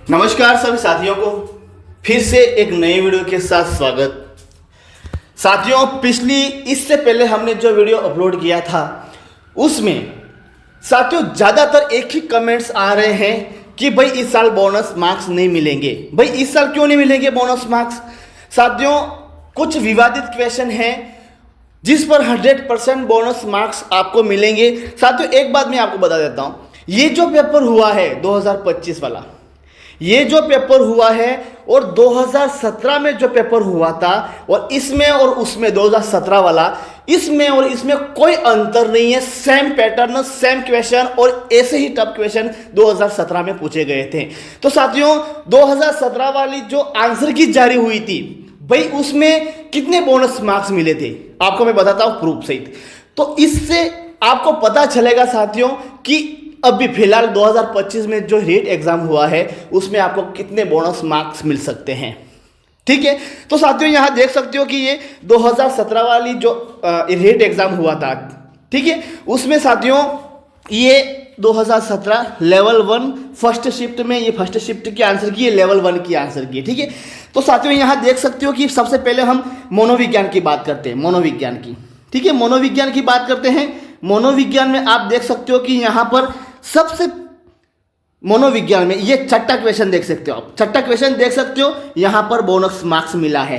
नमस्कार सभी साथियों को फिर से एक नई वीडियो के साथ स्वागत। साथियों, इससे पहले हमने जो वीडियो अपलोड किया था उसमें साथियों ज़्यादातर एक ही कमेंट्स आ रहे हैं कि भाई इस साल बोनस मार्क्स नहीं मिलेंगे। भाई इस साल क्यों नहीं मिलेंगे बोनस मार्क्स? साथियों, कुछ विवादित क्वेश्चन हैं जिस पर 100% बोनस मार्क्स आपको मिलेंगे। साथियों, एक बात मैं आपको बता देता हूं, ये जो पेपर हुआ है 2025 वाला, ये जो पेपर हुआ है और 2017 में जो पेपर हुआ था और इसमें और उसमें 2017 वाला, इसमें और इसमें कोई अंतर नहीं है। सेम पैटर्न, सेम क्वेश्चन और ऐसे ही टफ क्वेश्चन 2017 में पूछे गए थे। तो साथियों, 2017 वाली जो आंसर की जारी हुई थी, भाई उसमें कितने बोनस मार्क्स मिले थे आपको मैं बताता हूं प्रूफ सहित। तो इससे आपको पता चलेगा साथियों कि अभी फिलहाल 2025 में जो रीट एग्जाम हुआ है उसमें आपको कितने बोनस मार्क्स मिल सकते हैं। ठीक है, तो साथियों यहां देख सकते हो कि ये 2017 वाली जो रीट एग्जाम हुआ था, ठीक है, उसमें साथियों ये 2017 लेवल 1 फर्स्ट शिफ्ट में, ये फर्स्ट शिफ्ट की आंसर की, ये लेवल 1 की आंसर की। ठीक है, तो साथियों यहां देख सकते हो कि सबसे पहले हम मनोविज्ञान की बात करते हैं, मनोविज्ञान की। ठीक है, मनोविज्ञान की बात करते हैं। मनोविज्ञान में आप देख सकते हो कि यहां पर सबसे मनोविज्ञान में ये छठा क्वेश्चन देख सकते हो आप, छठा क्वेश्चन देख सकते हो, यहां पर बोनस मार्क्स मिला है।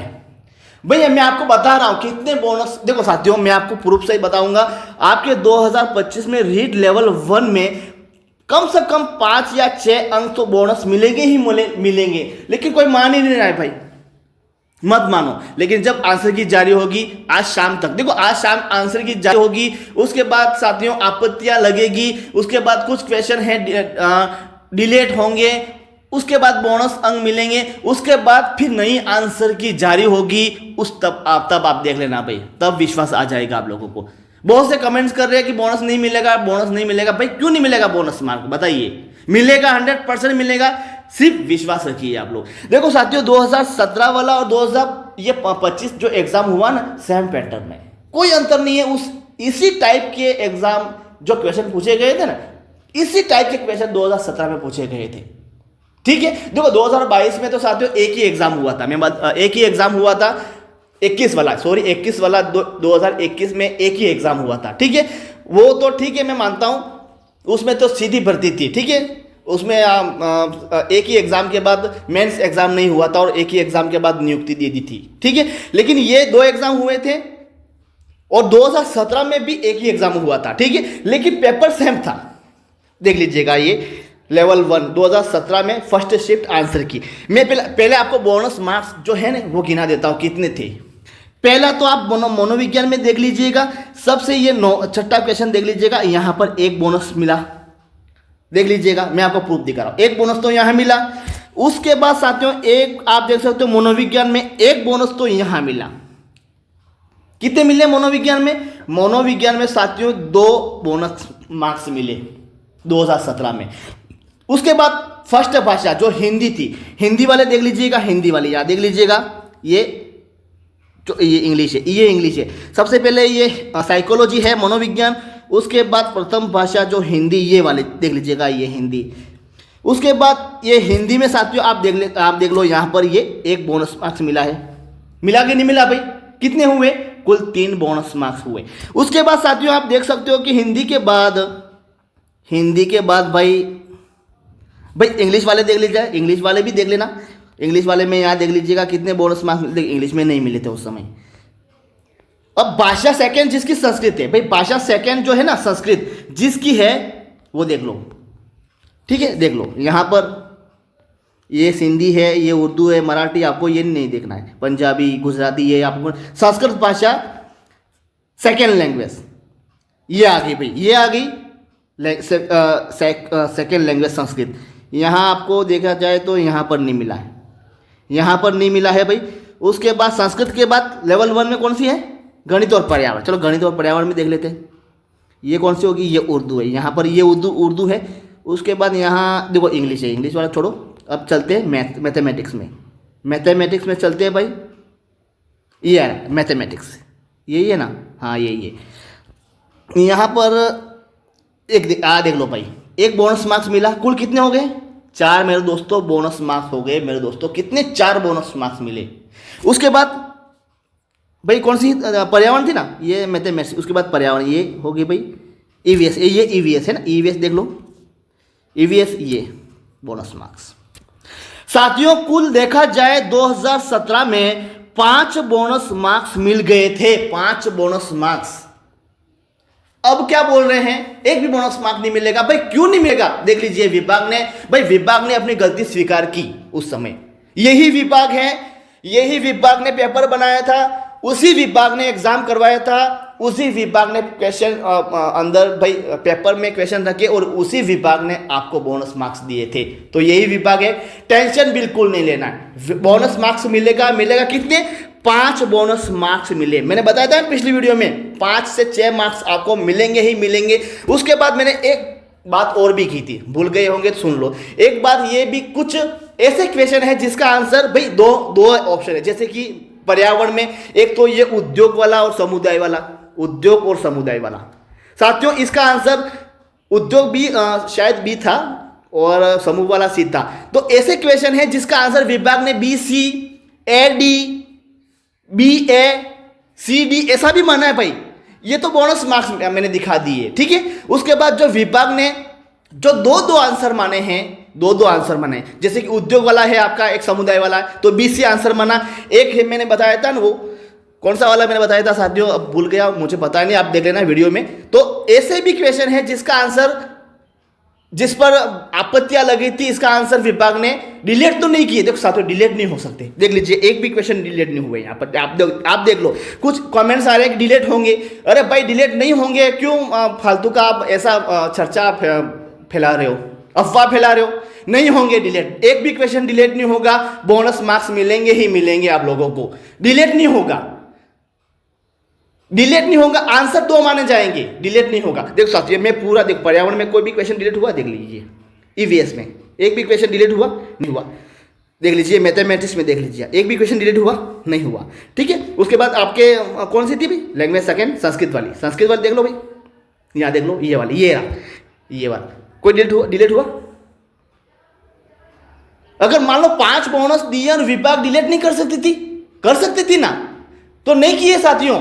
भैया मैं आपको बता रहा हूं कितने बोनस, देखो साथियों मैं आपको प्रूफ से ही बताऊंगा। आपके 2025 में रीट लेवल 1 में कम से कम 5 या 6 अंक तो बोनस मिलेंगे ही मिलेंगे, लेकिन कोई मान ही नहीं रहा है भाई, मत मानो। लेकिन जब आंसर की जारी होगी आज शाम तक, देखो आज शाम आंसर की जारी होगी, उसके बाद साथियों आपत्तियां लगेगी, उसके बाद कुछ क्वेश्चन है डिलीट होंगे, उसके बाद बोनस अंक मिलेंगे, उसके बाद फिर नई आंसर की जारी होगी। तब आप देख लेना भाई, तब विश्वास आ जाएगा आप लोगों को। बहुत से कमेंट्स कर रहे हैं कि बोनस नहीं मिलेगा, बोनस नहीं मिलेगा। भाई क्यों नहीं मिलेगा बोनस मार्क, बताइए। मिलेगा, 100% मिलेगा, सिर्फ विश्वास रखिए आप लोग। देखो साथियों 2017 वाला और 2025 जो एग्जाम हुआ ना, सेम पैटर्न है, कोई अंतर नहीं है। इसी टाइप के एग्जाम जो क्वेश्चन पूछे गए थे ना, इसी टाइप के क्वेश्चन 2017 में पूछे गए थे। ठीक है, देखो 2022 में तो साथियों एक ही एग्जाम हुआ था, एक ही एग्जाम हुआ था, 21 वाला 2021 में एक ही एग्जाम हुआ था। ठीक है, वो तो ठीक है, मैं मानता हूं उसमें तो सीधी भर्ती थी। ठीक है, उसमें एक ही एग्जाम के बाद मेंस एग्जाम नहीं हुआ था और एक ही एग्जाम के बाद नियुक्ति दे दी थी। ठीक है, लेकिन ये 2 एग्जाम हुए थे और 2017 में भी एक ही एग्जाम हुआ था। ठीक है, लेकिन पेपर सेम था। देख लीजिएगा, ये लेवल 1 2017 में फर्स्ट शिफ्ट आंसर की। मैं पहले आपको बोनस मार्क्स जो है ना वो गिना देता हूं कितने थे। पहला तो आप मनोविज्ञान में देख लीजिएगा, सबसे ये छठा क्वेश्चन देख लीजिएगा, यहां पर एक बोनस मिला, देख लीजिएगा, मैं आपको प्रूफ दिखा रहा हूं, एक बोनस तो यहां मिला। उसके बाद साथियों एक आप देख सकते हो मनोविज्ञान में एक बोनस तो यहां मिला। कितने मिले मनोविज्ञान में? मनोविज्ञान में साथियों 2 बोनस मार्क्स मिले 2017 में। उसके बाद फर्स्ट भाषा जो हिंदी थी, हिंदी वाले देख लीजिएगा, हिंदी वाले यहां देख लीजिएगा, ये इंग्लिश है, ये इंग्लिश है। सबसे पहले ये साइकोलॉजी है मनोविज्ञान, उसके बाद प्रथम भाषा जो हिंदी, ये वाले देख लीजिएगा, ये हिंदी। उसके बाद ये हिंदी में साथियों आप देख लो यहाँ पर ये एक बोनस मार्क्स मिला है। मिला कि नहीं मिला भाई? कितने हुए? कुल 3 बोनस मार्क्स हुए। उसके बाद साथियों आप देख सकते हो कि हिंदी के बाद भाई इंग्लिश वाले देख लीजिए, इंग्लिश वाले भी देख लेना। इंग्लिश वाले में यहाँ देख लीजिएगा कितने बोनस मार्क्स मिलते, इंग्लिश में नहीं मिले थे उस समय। अब भाषा सेकंड जिसकी संस्कृत है, भाई भाषा सेकंड जो है ना संस्कृत जिसकी है वो देख लो। ठीक है, देख लो यहाँ पर ये सिंधी है, ये उर्दू है, मराठी आपको ये नहीं देखना है, पंजाबी, गुजराती, ये आपको संस्कृत भाषा सेकंड लैंग्वेज ये आ गई भाई, ये आ गई सेकंड लैंग्वेज संस्कृत। यहाँ आपको देखा जाए तो यहाँ पर नहीं मिला है, यहाँ पर नहीं मिला है भाई। उसके बाद संस्कृत के बाद लेवल 1 में कौन सी है? गणित और पर्यावरण। चलो गणित और पर्यावरण में देख लेते हैं, ये कौन सी होगी? ये उर्दू है, यहाँ पर ये उर्दू है। उसके बाद यहाँ देखो इंग्लिश है, इंग्लिश वाला छोड़ो, अब चलते हैं मैथमेटिक्स में। मैथमेटिक्स में चलते हैं भाई, ये है मैथमेटिक्स, यही है ना? हाँ यही है। यहाँ पर देख लो भाई, एक बोनस मार्क्स मिला, कुल कितने हो गए? 4 मेरे दोस्तों बोनस मार्क्स हो गए मेरे दोस्तों। कितने? 4 बोनस मार्क्स मिले। उसके बाद भाई कौन सी पर्यावरण थी ना, ये मैथमेटिक्स। उसके बाद पर्यावरण ये हो गई भाई ईवीएस, ये ईवीएस है ना, ईवीएस देख लो, ईवीएस ये बोनस मार्क्स। साथियों कुल देखा जाए 2017 में 5 बोनस मार्क्स मिल गए थे, 5 बोनस मार्क्स। अब क्या बोल रहे हैं, एक भी बोनस मार्क नहीं मिलेगा। भाई क्यों नहीं मिलेगा? देख लीजिए विभाग ने, भाई विभाग ने अपनी गलती स्वीकार की उस समय। यही विभाग है, यही विभाग ने पेपर बनाया था, उसी विभाग ने एग्जाम करवाया था, उसी विभाग ने क्वेश्चन अंदर भाई पेपर में क्वेश्चन रखे और उसी विभाग ने आपको बोनस मार्क्स दिए थे। तो यही विभाग है, टेंशन बिल्कुल नहीं लेना है। बोनस मार्क्स मिलेगा, मिलेगा कितने? 5 बोनस मार्क्स मिले। मैंने बताया था पिछली वीडियो में 5 से 6 मार्क्स आपको मिलेंगे ही मिलेंगे। उसके बाद मैंने एक बात और भी की थी, भूल गए होंगे तो सुन लो। एक बात ये भी, कुछ ऐसे क्वेश्चन है जिसका आंसर भाई दो ऑप्शन है। जैसे कि पर्यावरण में एक तो ये उद्योग वाला और समुदाय वाला, उद्योग और समुदाय वाला। साथियों इसका आंसर उद्योग भी शायद बी था और समूह वाला सी था। तो ऐसे क्वेश्चन है जिसका आंसर विभाग ने B C, A D, B A, C D ऐसा भी माना है भाई। ये तो बोनस मार्क्स मैंने दिखा दिए, ठीक है। उसके बाद जो विभाग ने जो दो आंसर माने हैं, दो आंसर माने, जैसे कि उद्योग वाला है आपका, एक समुदाय वाला है, तो बी सी आंसर माना। एक है मैंने बताया था ना, वो कौन सा वाला मैंने बताया था साथियों, अब भूल गया, मुझे पता नहीं, आप देख लेना वीडियो में। तो ऐसे भी क्वेश्चन है जिसका आंसर, जिस पर आपत्तियां लगी थी, इसका आंसर विभाग ने डिलीट तो नहीं किए। देखो साथियों डिलीट नहीं हो सकते, देख लीजिए एक भी क्वेश्चन डिलीट नहीं हुए यहाँ पर। आप देख लो, कुछ कमेंट्स आ रहे हैं कि डिलीट होंगे। अरे भाई डिलीट नहीं होंगे, क्यों फालतू का आप ऐसा चर्चा फैला रहे हो, अफवाह फैला रहे हो? नहीं होंगे डिलीट, एक भी क्वेश्चन डिलीट नहीं होगा। बोनस मार्क्स मिलेंगे ही मिलेंगे आप लोगों को, डिलीट नहीं होगा, डिलीट नहीं होगा। आंसर 2 माने जाएंगे, डिलीट नहीं होगा। देखो साथियों मैं पूरा, देखो पर्यावरण में कोई भी क्वेश्चन डिलीट हुआ देख लीजिए, ईवीएस में एक भी क्वेश्चन डिलीट हुआ नहीं हुआ, देख लीजिए। मैथमेटिक्स में देख लीजिए, एक भी क्वेश्चन डिलीट हुआ नहीं हुआ, ठीक है। उसके बाद आपके कौन सी थी भाई, लैंग्वेज सेकंड, संस्कृत वाली देख लो भाई, यहाँ देख लो, ये वाली, ये वाला कोई डिलीट हुआ? अगर मान लो 5 बोनस दिए और विभाग डिलीट नहीं कर सकती थी ना, तो नहीं किए साथियों।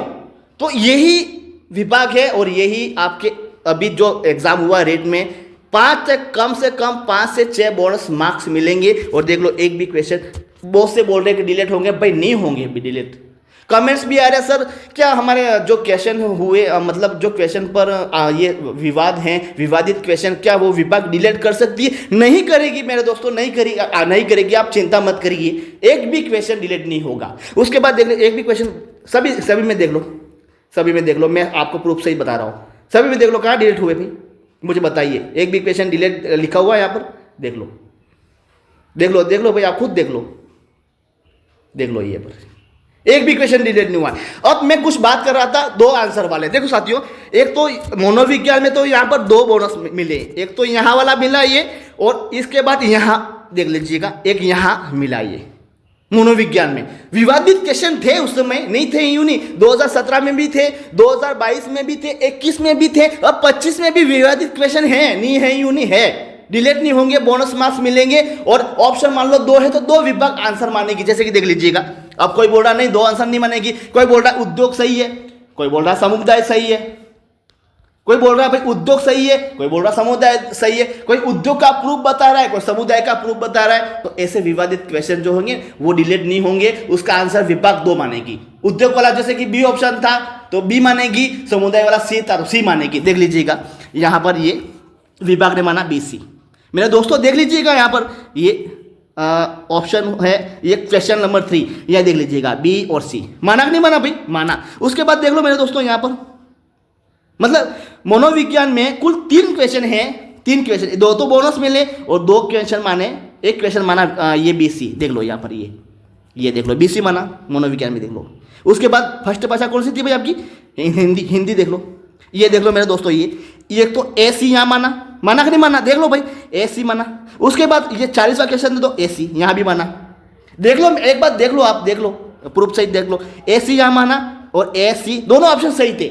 तो यही विभाग है और यही आपके अभी जो एग्जाम हुआ रेट में 5 से कम 5 से 6 बोनस मार्क्स मिलेंगे। और देख लो एक भी क्वेश्चन, बहुत से बोल रहे हैं कि डिलीट होंगे, भाई नहीं होंगे भी डिलीट। कमेंट्स भी आ रहे हैं सर क्या हमारे जो क्वेश्चन हुए, मतलब जो क्वेश्चन पर ये विवाद हैं, विवादित क्वेश्चन, क्या वो विभाग डिलीट कर सकती है? नहीं करेगी मेरे दोस्तों, नहीं करेगी। आप चिंता मत करिए, एक भी क्वेश्चन डिलीट नहीं होगा। उसके बाद देख लो एक भी क्वेश्चन, सभी में देख लो, मैं आपको प्रूफ से ही बता रहा हूँ। सभी में देख लो कहाँ डिलीट हुए भाई, मुझे बताइए। एक भी क्वेश्चन डिलीट लिखा हुआ है यहाँ पर, देख लो भाई, आप खुद देख लो ये पर एक भी क्वेश्चन डिलीट नहीं हुआ। अब मैं कुछ बात कर रहा था 2 आंसर वाले। देखो साथियों, एक तो मनोविज्ञान में तो यहाँ पर 2 बोनस मिले, एक तो यहाँ वाला मिला ये, और इसके बाद यहाँ देख लीजिएगा एक यहाँ मिला ये। मनोविज्ञान में विवादित क्वेश्चन थे उस समय, नहीं थे यूं नहीं, 2017 में भी थे, 2022 में भी थे, 21 में भी थे, अब 25 में भी विवादित क्वेश्चन है, नहीं है यूं नहीं है। डिलीट नहीं होंगे, बोनस मार्क्स मिलेंगे। और ऑप्शन मान लो 2 है तो 2 विभाग आंसर मानेगी। जैसे कि देख लीजिएगा, अब कोई बोल रहा नहीं 2 आंसर नहीं मानेगी, कोई बोल रहा उद्योग सही है, कोई बोल रहा समुदाय सही है, कोई बोल रहा है भाई उद्योग सही है, कोई बोल रहा समुदाय सही है, कोई उद्योग का प्रूफ बता रहा है, कोई समुदाय का प्रूफ बता रहा है। तो ऐसे विवादित क्वेश्चन जो होंगे वो डिलीट नहीं होंगे, उसका आंसर विभाग 2 मानेगी। उद्योग वाला जैसे कि बी ऑप्शन था तो बी मानेगी, समुदाय वाला सी था तो सी मानेगी। देख लीजिएगा यहाँ पर ये विभाग ने माना BC। मेरे दोस्तों देख लीजिएगा यहाँ पर ये ऑप्शन है, ये क्वेश्चन नंबर 3, यह देख लीजिएगा B और C। माना कि नहीं माना भाई? माना। उसके बाद देख लो मेरे दोस्तों यहाँ पर, मतलब मनोविज्ञान में कुल 3 क्वेश्चन हैं, 3 क्वेश्चन, 2 तो बोनस मिले और 2 क्वेश्चन माने, एक क्वेश्चन माना ये BC। देख लो यहाँ पर ये देख लो BC माना मनोविज्ञान में, देख लो। उसके बाद फर्स्ट भाषा कौन सी थी भाई आपकी? हिंदी देख लो, ये देख लो मेरे दोस्तों, ये तो AC यहाँ माना कि नहीं माना? देख लो भाई AC माना। उसके बाद ये 40वां क्वेश्चन तो AC यहाँ भी माना। देख लो एक बात, देख लो आप, देख लो प्रूफ सही, देख लो AC यहाँ माना और AC दोनों ऑप्शन सही थे,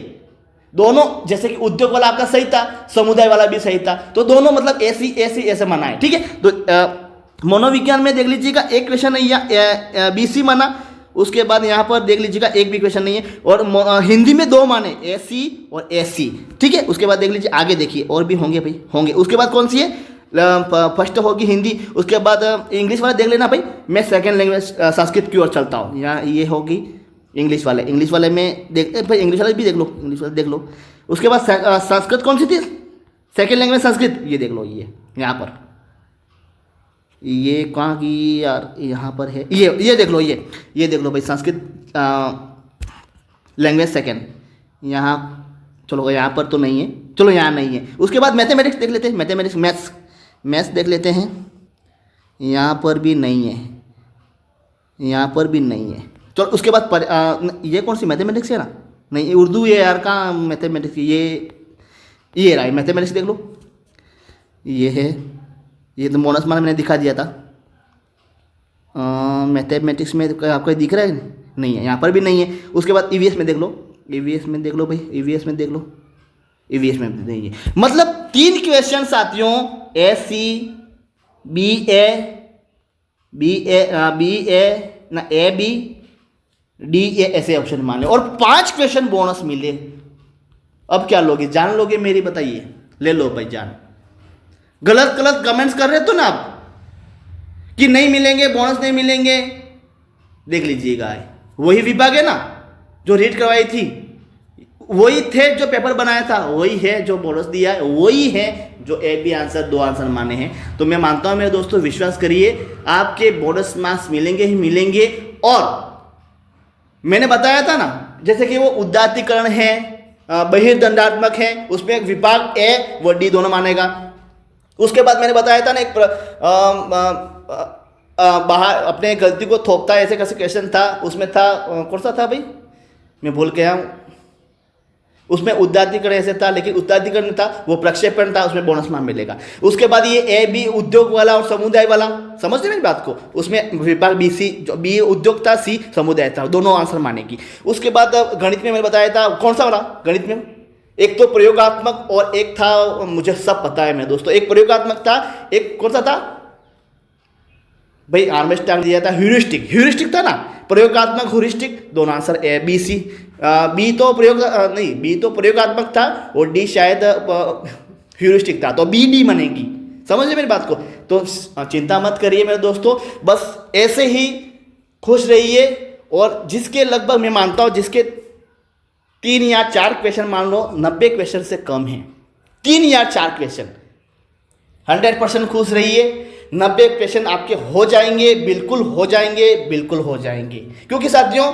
दोनों, जैसे कि उद्योग वाला आपका सही था, समुदाय वाला भी सही था, तो दोनों मतलब ऐसे माना है। ठीक है, तो मनोविज्ञान में देख लीजिएगा एक क्वेश्चन नहीं है, BC माना, उसके बाद यहाँ पर देख लीजिएगा एक भी क्वेश्चन नहीं है, और हिंदी में 2 माने, AC और SC। ठीक है, उसके बाद देख लीजिए, आगे देखिए और भी होंगे भाई, होंगे। उसके बाद कौन सी है, फर्स्ट होगी हिंदी, उसके बाद इंग्लिश वाला देख लेना भाई। मैं सेकंड लैंग्वेज संस्कृत की ओर चलता हूँ, यहाँ ये होगी इंग्लिश वाले में देख भाई, इंग्लिश वाले भी देख लो, इंग्लिश वाले देख लो। उसके बाद संस्कृत कौन सी थी, सेकंड लैंग्वेज संस्कृत, ये देख लो, ये यहाँ पर, ये कहाँ की यार, यहाँ पर है, ये देख लो, ये देख लो भाई, संस्कृत लैंग्वेज सेकंड, यहाँ चलो यहाँ पर तो नहीं है, चलो यहाँ नहीं है। उसके बाद मैथमेटिक्स देख लेते हैं, मैथमेटिक्स मैथ्स देख लेते हैं, यहाँ पर भी नहीं है, यहाँ पर भी नहीं है। चलो उसके बाद ये कौन सी मैथमेटिक्स है ना, नहीं ये उर्दू है यार, कहाँ मैथमेटिक्स, ये रहा है मैथमेटिक्स, देख लो, ये है, ये तो मोनस मान मैंने दिखा दिया था। मैथमेटिक्स में आपको दिख रहा है, नहीं है, यहाँ पर भी नहीं है। उसके बाद EVS में देख लो, EVS में देख लो भाई, EVS में देख लो, EVS में नहीं है। मतलब 3 क्वेश्चन साथियों, SC BA ना AB DA ऐसे ऑप्शन मान लो, और 5 क्वेश्चन बोनस मिले। अब क्या लोगे, जान लोगे मेरी, बताइए, ले लो भाई जान। गलत कमेंट्स कर रहे तो ना आप कि नहीं मिलेंगे, बोनस नहीं मिलेंगे, देख लीजिएगा, वही विभाग है ना जो रीड करवाई थी, वही थे जो पेपर बनाया था, वही है जो बोनस दिया है, वही है जो AB आंसर 2 आंसर माने हैं। तो मैं मानता हूं मेरे दोस्तों, विश्वास करिए, आपके बोनस मार्क्स मिलेंगे ही मिलेंगे। और मैंने बताया था ना, जैसे कि वो उदात्तीकरण है, बहिर्दंडात्मक है, उसमें एक विभाग A व D दोनों मानेगा। उसके बाद मैंने बताया था ना, एक बाहर अपने गलती को थोपता है, ऐसे कैसे क्वेश्चन था, उसमें था कौन सा था भाई, मैं भूल गया हूँ, उसमें उदात्तीकरण ऐसे था, लेकिन उदात्तीकरण था वो प्रक्षेपण था, उसमें बोनस मार्क मिलेगा। उसके बाद ये AB उद्योग वाला और समुदाय वाला, समझते मेरी बात को, उसमें विभाग BC, जो B उद्योग था, C समुदाय था, दोनों आंसर मानेगी। उसके बाद गणित में मैंने बताया था, कौन सा वाला गणित में, एक तो प्रयोगात्मक और एक था, मुझे सब पता है मेरे दोस्तों, एक प्रयोगात्मक था, एक कौन सा था भाई, आर्मस्ट्रांग दिया था, ह्यूरिस्टिक था ना, प्रयोगात्मक ह्यूरिस्टिक, दोनों आंसर BC। बी तो प्रयोगात्मक था और D शायद ह्यूरिस्टिक था, तो BD बनेगी। समझे मेरी बात को, तो चिंता मत करिए मेरे दोस्तों, बस ऐसे ही खुश रहिए। और जिसके लगभग मैं मानता हूँ, जिसके 3 या 4 क्वेश्चन, मान लो 90 क्वेश्चन से कम हैं, 3 या 4 क्वेश्चन, 100% खुश रहिए। 90 क्वेश्चन आपके हो जाएंगे, बिल्कुल हो जाएंगे। क्योंकि साथियों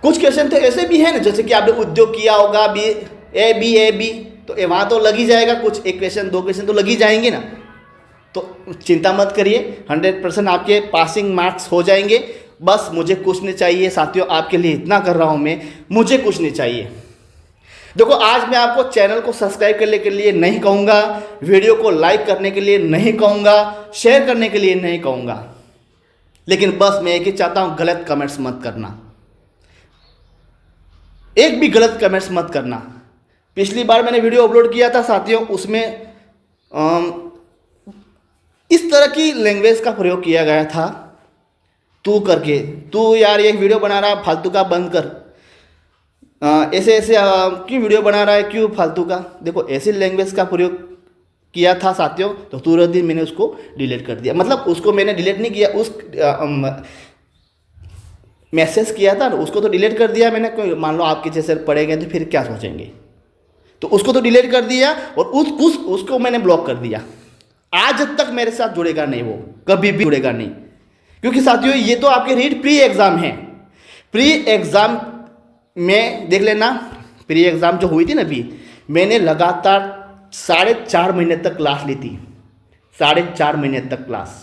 कुछ क्वेश्चन तो ऐसे भी है ना, जैसे कि आपने उद्योग किया होगा, AB तो वहां तो लग ही जाएगा, कुछ 1 क्वेश्चन 2 क्वेश्चन तो लग ही जाएंगे ना। तो चिंता मत करिए, 100% आपके पासिंग मार्क्स हो जाएंगे। बस मुझे कुछ नहीं चाहिए साथियों, आपके लिए इतना कर रहा हूं मैं, मुझे कुछ नहीं चाहिए। देखो, आज मैं आपको चैनल को सब्सक्राइब करने के लिए नहीं कहूँगा, वीडियो को लाइक करने के लिए नहीं कहूँगा, शेयर करने के लिए नहीं कहूँगा, लेकिन बस मैं एक ही चाहता हूँ, गलत कमेंट्स मत करना, एक भी गलत कमेंट्स मत करना। पिछली बार मैंने वीडियो अपलोड किया था साथियों, उसमें इस तरह की लैंग्वेज का प्रयोग किया गया था, तू करके, तू यार ये वीडियो बना रहा है फालतू का, बंद कर, ऐसे क्यों वीडियो बना रहा है, क्यों फालतू का। देखो, ऐसी लैंग्वेज का प्रयोग किया था साथियों, तो तुरंत दिन मैंने उसको डिलीट कर दिया। मतलब उसको मैंने डिलीट नहीं किया, उस मैसेज किया था ना, उसको तो डिलीट कर दिया मैंने। कोई मान लो आपके जैसे पढ़ेंगे तो फिर क्या सोचेंगे, तो उसको तो डिलीट कर दिया, और उसको मैंने ब्लॉक कर दिया। आज तक मेरे साथ जुड़ेगा नहीं, वो कभी भी जुड़ेगा नहीं। क्योंकि साथियों, ये तो आपके रीड प्री एग्ज़ाम है, प्री एग्ज़ाम में देख लेना, प्री एग्ज़ाम जो हुई थी ना अभी, मैंने लगातार 4.5 महीने तक क्लास ली थी, 4.5 महीने तक क्लास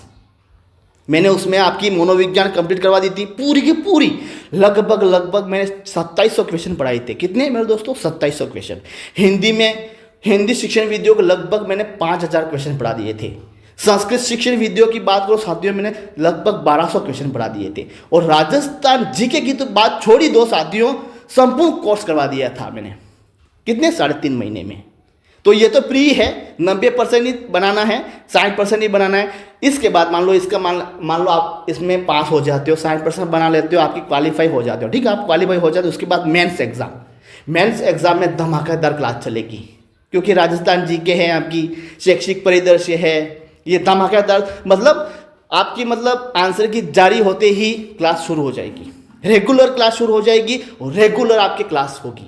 मैंने उसमें आपकी मनोविज्ञान कंप्लीट करवा दी थी, पूरी की पूरी। लगभग मैंने 2700 क्वेश्चन पढ़ाए थे। कितने मेरे दोस्तों? 2700 क्वेश्चन। हिंदी में, हिंदी शिक्षण विधियों को लगभग मैंने 5000 क्वेश्चन पढ़ा दिए थे। संस्कृत शिक्षण विधियों की बात करो साथियों, मैंने लगभग 1200 क्वेश्चन पढ़ा दिए थे। और राजस्थान जीके की तो बात छोड़ ही दो साथियों, संपूर्ण कोर्स करवा दिया था मैंने। कितने? 3.5 महीने में। तो ये तो प्री है, 90% ही बनाना है, 60% ही बनाना है। इसके बाद मान लो इसका मान लो आप इसमें पास हो जाते हो, 60% बना लेते हो, आपकी क्वालिफाई हो जाते हो, ठीक है, आप क्वालिफाई हो जाते हो। उसके बाद मेंस एग्जाम में धमाकेदार क्लास चलेगी, क्योंकि राजस्थान जीके है, आपकी शैक्षिक परिदृश्य है, ये धमाकेदार मतलब आपकी मतलब आंसर की जारी होते ही क्लास शुरू हो जाएगी, रेगुलर क्लास शुरू हो जाएगी और रेगुलर आपकी क्लास होगी।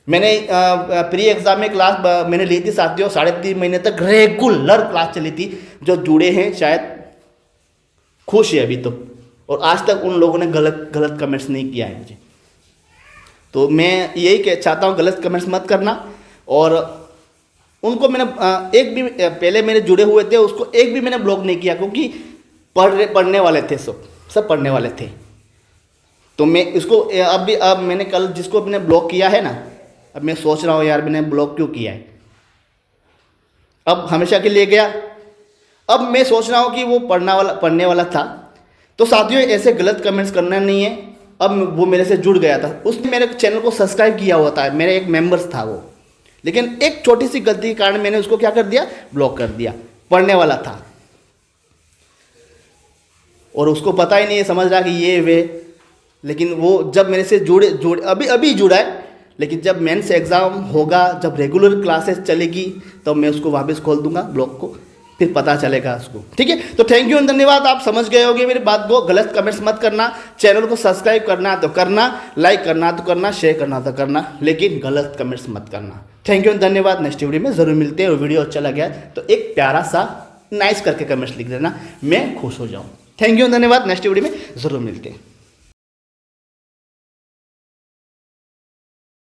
मैंने प्री एग्ज़ाम में क्लास मैंने ली थी साथियों, 3.5 महीने तक रेगुलर क्लास चली थी। जो जुड़े हैं शायद खुश है अभी तो, और आज तक उन लोगों ने गलत कमेंट्स नहीं किया है मुझे। तो मैं यही चाहता हूँ, गलत कमेंट्स मत करना। और उनको मैंने एक भी पहले मेरे जुड़े हुए थे उसको एक भी मैंने ब्लॉक नहीं किया, क्योंकि पढ़ने वाले थे, सब पढ़ने वाले थे। तो मैं इसको अब मैंने कल जिसको मैंने ब्लॉक किया है ना, अब मैं सोच रहा हूँ यार मैंने ब्लॉक क्यों किया है, अब हमेशा के लिए गया। अब मैं सोच रहा हूँ कि वो पढ़ने वाला था। तो साथियों ऐसे गलत कमेंट्स करना नहीं है। अब वो मेरे से जुड़ गया था, उसने मेरे चैनल को सब्सक्राइब किया हुआ था, मेरे एक मेंबर्स था वो, लेकिन एक छोटी सी गलती के कारण मैंने उसको क्या कर दिया, ब्लॉक कर दिया। पढ़ने वाला था और उसको पता ही नहीं है, समझ रहा कि ये वे, लेकिन वो जब मेरे से जुड़े अभी जुड़ा है, लेकिन जब मेंस एग्ज़ाम होगा, जब रेगुलर क्लासेस चलेगी, तो मैं उसको वापस खोल दूंगा ब्लॉग को, फिर पता चलेगा उसको, ठीक है। तो थैंक यू, धन्यवाद। आप समझ गए होंगे मेरी बात को। गलत कमेंट्स मत करना, चैनल को सब्सक्राइब करना तो करना, लाइक करना तो करना, शेयर करना तो करना, लेकिन गलत कमेंट्स मत करना। थैंक यू, धन्यवाद। नेक्स्ट वीडियो में ज़रूर मिलते हैं। और वीडियो अच्छा लगा तो एक प्यारा सा नाइस करके कमेंट्स लिख देना, मैं खुश हो जाऊँ। थैंक यू, धन्यवाद। नेक्स्ट वीडियो में ज़रूर मिलते हैं।